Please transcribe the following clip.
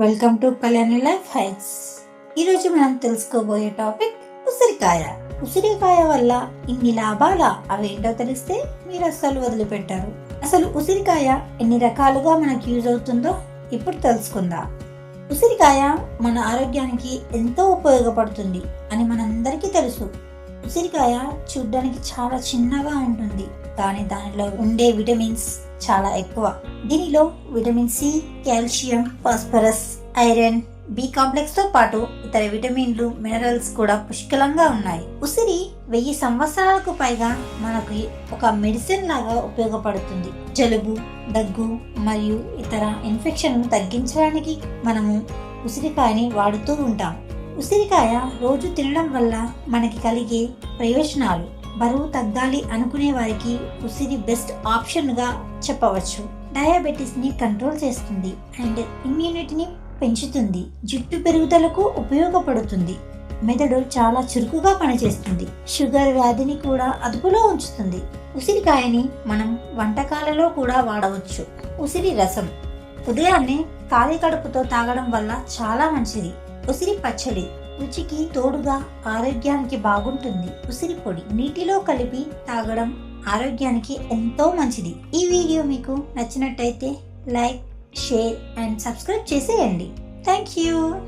Welcome to Kalyani life heights. ఈరోజు మనం తెలుసుకోబోయే టాపిక్ ఉసిరికాయ. ఉసిరికాయ వల్ల ఇన్ని లాభాలా? అవేంటో తెలిస్తే మీరు అస్సలు వదిలిపెట్టారు. అసలు ఉసిరికాయ ఎన్ని రకాలుగా మనకి యూజ్ అవుతుందో ఇప్పుడు తెలుసుకుందాం. ఉసిరికాయ మన ఆరోగ్యానికి ఎంతో ఉపయోగపడుతుంది అని మనందరికీ తెలుసు. ఉసిరికాయ చూడ్డానికి చాలా చిన్నగా ఉంటుంది, కానీ దానిలో ఉండే విటమిన్స్ చాలా ఎక్కువ. దీనిలో vitamin C, calcium, phosphorus, iron, B complex తో పాటు ఇతర విటమిన్లు, మినరల్స్ కూడా పుష్కలంగా ఉన్నాయి. ఉసిరి 1000 సంవత్సరాలకు పైగా మనకి ఒక మెడిసిన్ లాగా ఉపయోగపడుతుంది. జలుబు, దగ్గు మరియు ఇతర ఇన్ఫెక్షన్ను తగ్గించడానికి మనము ఉసిరికాయని వాడుతూ ఉంటాం. ఉసిరికాయ రోజు తినడం వల్ల మనకి కలిగే ప్రయోజనాలు: బరువు తగ్గాలి అనుకునే వారికి ఉసిరి బెస్ట్ ఆప్షన్ గా చెప్పవచ్చు. డయాబెటీస్ ని కంట్రోల్ చేస్తుంది అండ్ ఇమ్యూనిటీని పెంచుతుంది. జుట్టు పెరుగుదలకు ఉపయోగపడుతుంది. మెదడు చాలా చురుకుగా పనిచేస్తుంది. షుగర్ వ్యాధిని కూడా అదుపులో ఉంచుతుంది. ఉసిరికాయని మనం వంటకాలలో కూడా వాడవచ్చు. ఉసిరి రసం ఉదయాన్నే ఖాళీ కడుపుతో తాగడం వల్ల చాలా మంచిది. ఉసిరి పచ్చడి రుచికి తోడుగా ఆరోగ్యానికి బాగుంటుంది. ఉసిరి పొడి నీటిలో కలిపి తాగడం ఆరోగ్యానికి ఎంతో మంచిది. ఈ వీడియో మీకు నచ్చినట్టయితే లైక్, షేర్ అండ్ సబ్స్క్రైబ్ చేసేయండి. Thank you.